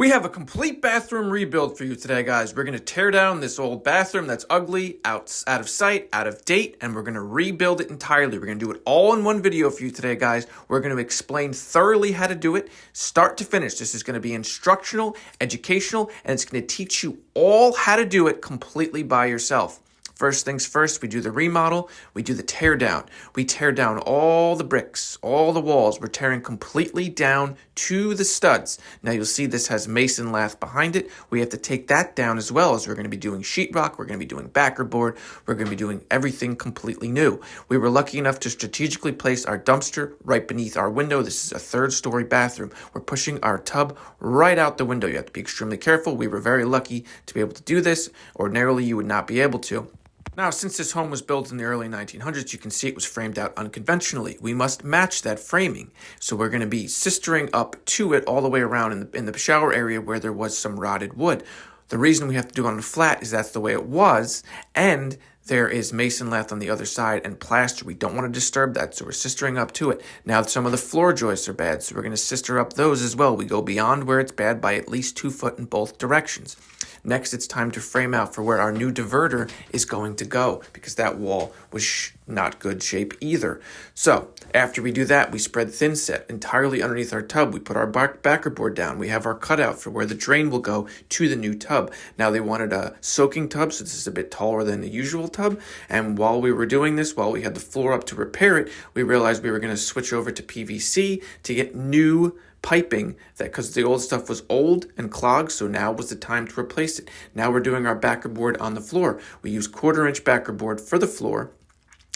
We have a complete bathroom rebuild for you today, guys. We're going to tear down this old bathroom that's ugly, out of sight, out of date, and we're going to rebuild it entirely. We're going to do it all in one video for you today, guys. We're going to explain thoroughly how to do it, start to finish. This is going to be instructional, educational, and it's going to teach you all how to do it completely by yourself. First things first, we do the remodel, we do the tear down. We tear down all the bricks, all the walls. We're tearing completely down to the studs. Now you'll see this has mason lath behind it. We have to take that down as well, as we're going to be doing sheetrock, we're going to be doing backerboard, we're going to be doing everything completely new. We were lucky enough to strategically place our dumpster right beneath our window. This is a third-story bathroom. We're pushing our tub right out the window. You have to be extremely careful. We were very lucky to be able to do this. Ordinarily, you would not be able to. Now, since this home was built in the early 1900s, you can see it was framed out unconventionally. We must match that framing. So we're going to be sistering up to it all the way around in the shower area where there was some rotted wood. The reason we have to do it on a flat is that's the way it was, and there is mason lath on the other side and plaster. We don't want to disturb that, so we're sistering up to it. Now, some of the floor joists are bad, so we're going to sister up those as well. We go beyond where it's bad by at least 2 foot in both directions. Next, it's time to frame out for where our new diverter is going to go, because that wall was not good shape either. So after we do that, we spread thin set entirely underneath our tub. We put our backerboard down. We have our cutout for where the drain will go to the new tub. Now they wanted a soaking tub, so this is a bit taller than the usual tub. And while we were doing this, while we had the floor up to repair it, we realized we were going to switch over to PVC to get new piping, that because the old stuff was old and clogged, so now was the time to replace it. Now we're doing our backerboard on the floor. We use 1/4-inch backerboard for the floor,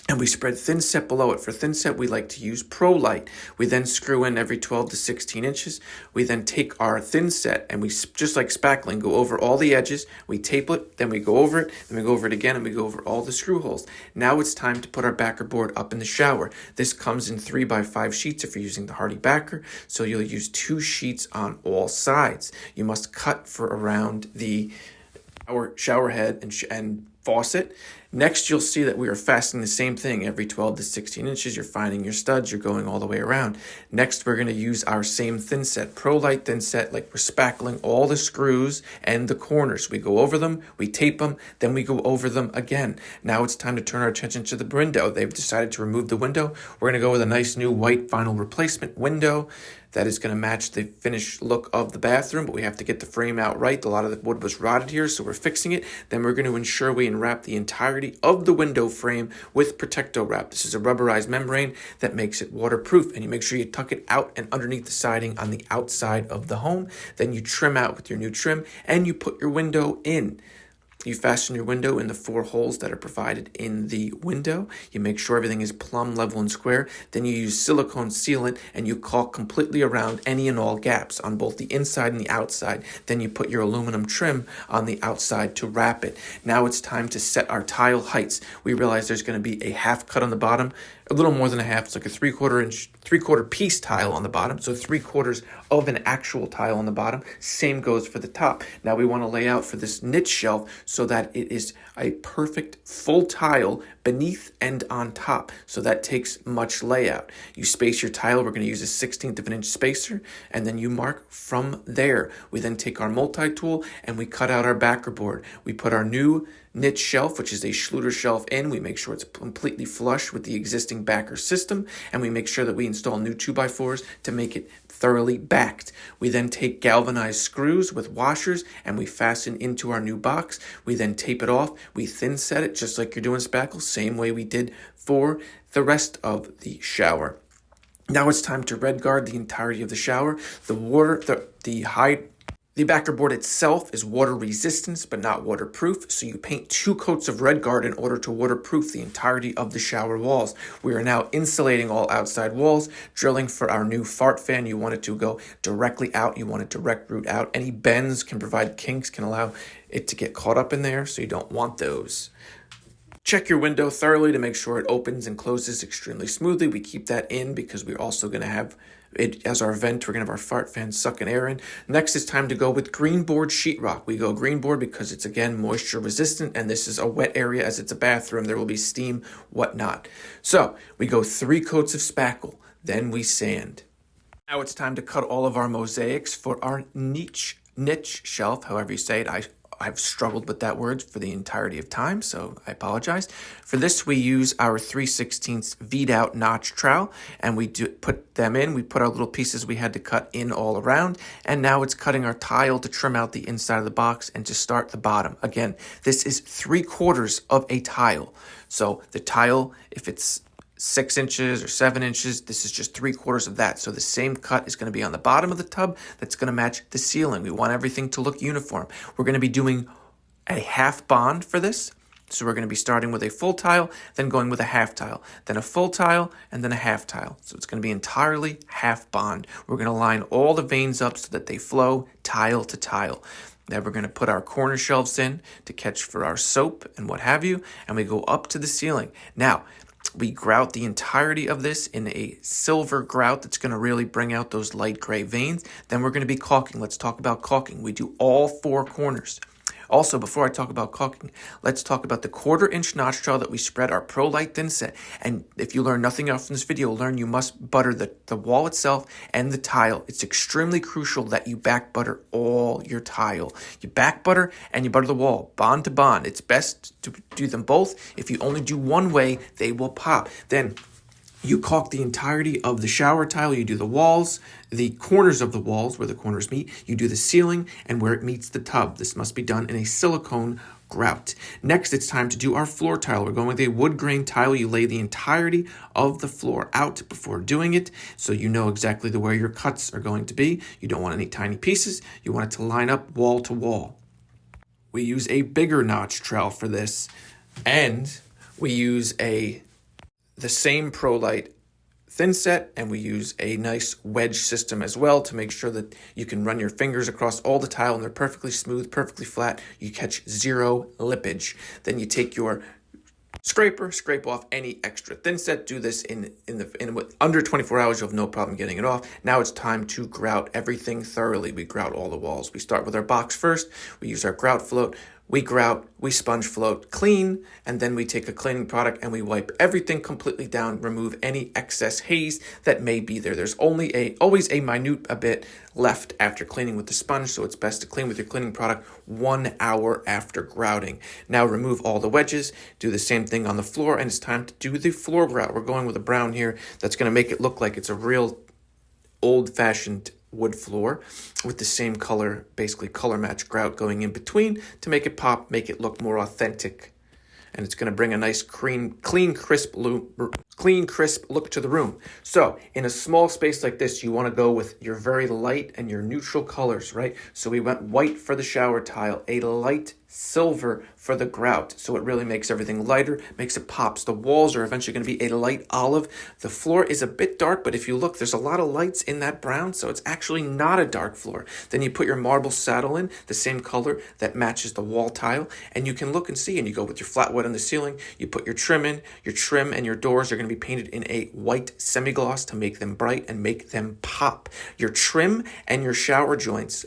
and we spread thin set below it. For thin set, we like to use Pro Light. We then screw in every 12 to 16 inches. We then take our thin set and we, just like spackling, go over all the edges. We tape it, then we go over it, then we go over it again, and we go over all the screw holes. Now it's time to put our backerboard up in the shower. This comes in 3x5 sheets if you're using the Hardy backer, so you'll use 2 sheets on all sides. You must cut for around the shower head and faucet. Next, you'll see that we are fastening the same thing every 12 to 16 inches. You're finding your studs. You're going all the way around. Next, we're going to use our same thin set, Pro Light thin set, like we're spackling all the screws and the corners. We go over them, we tape them, then we go over them again. Now it's time to turn our attention to the window. They've decided to remove the window. We're going to go with a nice new white vinyl replacement window that is going to match the finished look of the bathroom, but we have to get the frame out right. A lot of the wood was rotted here, so we're fixing it. Then we're going to ensure we enwrap the entirety of the window frame with Protecto Wrap. This is a rubberized membrane that makes it waterproof, and you make sure you tuck it out and underneath the siding on the outside of the home. Then you trim out with your new trim, and you put your window in. You fasten your window in the 4 holes that are provided in the window. You make sure everything is plumb, level, and square. Then you use silicone sealant and you caulk completely around any and all gaps on both the inside and the outside. Then you put your aluminum trim on the outside to wrap it. Now it's time to set our tile heights. We realize there's going to be a half cut on the bottom, a little more than a half. It's like a 3/4 piece tile on the bottom. So 3/4 of an actual tile on the bottom. Same goes for the top. Now we want to lay out for this niche shelf so that it is a perfect full tile beneath and on top. So that takes much layout. You space your tile. We're going to use a 1/16 of an inch spacer, and then you mark from there. We then take our multi-tool and we cut out our backerboard. We put our new niche shelf, which is a Schluter shelf, in. We make sure it's completely flush with the existing backer system, and we make sure that we install new 2x4s to make it thoroughly backed. We then take galvanized screws with washers and we fasten into our new box. We then tape it off. We thin set it just like you're doing spackle, same way we did for the rest of the shower. Now it's time to red guard the entirety of the shower. The backerboard itself is water resistant but not waterproof, so you paint 2 coats of red guard in order to waterproof the entirety of the shower walls. We are now insulating all outside walls, drilling for our new fart fan. You want it to go directly out. You want it direct root out. Any bends can provide kinks, can allow it to get caught up in there, so you don't want those. Check your window thoroughly to make sure it opens and closes extremely smoothly. We keep that in because we're also going to have it as our vent. We're going to have our fart fan sucking air in. Next, it's time to go with green board sheetrock. We go green board because it's, again, moisture resistant, and this is a wet area as it's a bathroom. There will be steam, whatnot. So we go 3 coats of spackle. Then we sand. Now it's time to cut all of our mosaics for our niche niche shelf, however you say it. I've struggled with that word for the entirety of time, so I apologize. For this, we use our 3/16 V'd out notch trowel, and we put them in. We put our little pieces we had to cut in all around, and now it's cutting our tile to trim out the inside of the box and to start the bottom. Again, this is 3/4 of a tile. So the tile, if it's 6 inches or 7 inches, this is just 3/4 of that. So the same cut is going to be on the bottom of the tub that's going to match the ceiling. We want everything to look uniform. We're going to be doing a half bond for this. So we're going to be starting with a full tile, then going with a half tile, then a full tile, and then a half tile. So it's going to be entirely half bond. We're going to line all the veins up so that they flow tile to tile. Then we're going to put our corner shelves in to catch for our soap and what have you, and we go up to the ceiling. Now, we grout the entirety of this in a silver grout that's going to really bring out those light gray veins. Then we're going to be caulking. Let's talk about caulking. We do all 4 corners. Also, before I talk about caulking, let's talk about the 1/4-inch notch trowel that we spread our Pro Light thin set. And if you learn nothing else from this video, learn you must butter the wall itself and the tile. It's extremely crucial that you back butter all your tile. You back butter and you butter the wall, bond to bond. It's best to do them both. If you only do one way, they will pop. Then you caulk the entirety of the shower tile. You do the walls, the corners of the walls where the corners meet. You do the ceiling and where it meets the tub. This must be done in a silicone grout. Next, it's time to do our floor tile. We're going with a wood grain tile. You lay the entirety of the floor out before doing it, so you know exactly where your cuts are going to be. You don't want any tiny pieces. You want it to line up wall to wall. We use a bigger notch trowel for this, and we use the same Pro Light thin set, and we use a nice wedge system as well to make sure that you can run your fingers across all the tile and they're perfectly smooth, perfectly flat. You catch zero lippage. Then you take your scraper, scrape off any extra thin set. Do this in under 24 hours. You'll have no problem getting it off. Now it's time to grout everything thoroughly. We grout all the walls. We start with our box first. We use our grout float. We grout, we sponge float clean, and then we take a cleaning product and we wipe everything completely down, remove any excess haze that may be there. There's always a minute bit left after cleaning with the sponge, so it's best to clean with your cleaning product 1 hour after grouting. Now remove all the wedges, do the same thing on the floor, and it's time to do the floor grout. We're going with a brown here that's going to make it look like it's a real old-fashioned wood floor with the same color, basically color match grout going in between to make it pop, make it look more authentic. And it's going to bring a nice clean, crisp look to the room. So in a small space like this, you want to go with your very light and your neutral colors, right? So we went white for the shower tile, a light silver for the grout. So it really makes everything lighter, makes it pops. The walls are eventually going to be a light olive. The floor is a bit dark, but if you look, there's a lot of lights in that brown, so it's actually not a dark floor. Then you put your marble saddle in, the same color that matches the wall tile, and you can look and see, and you go with your flat wood on the ceiling, you put your trim in, your trim and your doors are going to be painted in a white semi-gloss to make them bright and make them pop. Your trim and your your tile joints,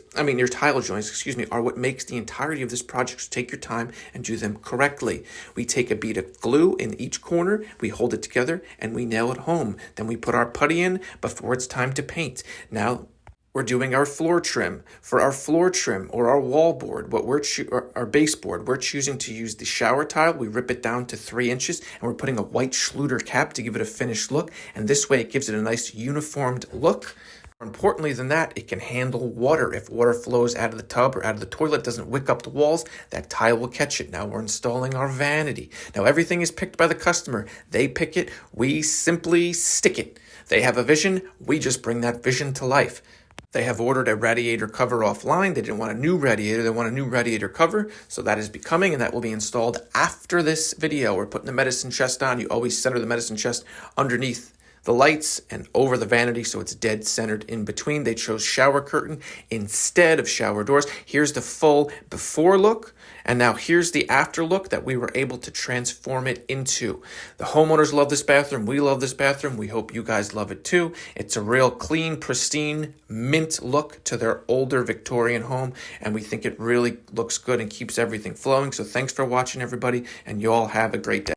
are what makes the entirety of this project. So take your time and do them correctly. We take a bead of glue in each corner, we hold it together, and we nail it home. Then we put our putty in before it's time to paint. Now we're doing our floor trim. For our floor trim or our wall board, our baseboard, we're choosing to use the shower tile. We rip it down to 3 inches, and we're putting a white Schluter cap to give it a finished look. And this way it gives it a nice uniformed look. More importantly than that, it can handle water. If water flows out of the tub or out of the toilet, it doesn't wick up the walls, that tile will catch it. Now we're installing our vanity. Now everything is picked by the customer. They pick it, we simply stick it. They have a vision, we just bring that vision to life. They have ordered a radiator cover offline. They didn't want a new radiator. They want a new radiator cover. So that is becoming, and that will be installed after this video. We're putting the medicine chest on. You always center the medicine chest underneath the lights and over the vanity, so it's dead centered in between. They chose shower curtain instead of shower doors. Here's the full before look, and now here's the after look that we were able to transform it into. The homeowners love this bathroom. We love this bathroom. We hope you guys love it too. It's a real clean, pristine, mint look to their older Victorian home, and we think it really looks good and keeps everything flowing. So thanks for watching, everybody, and you all have a great day.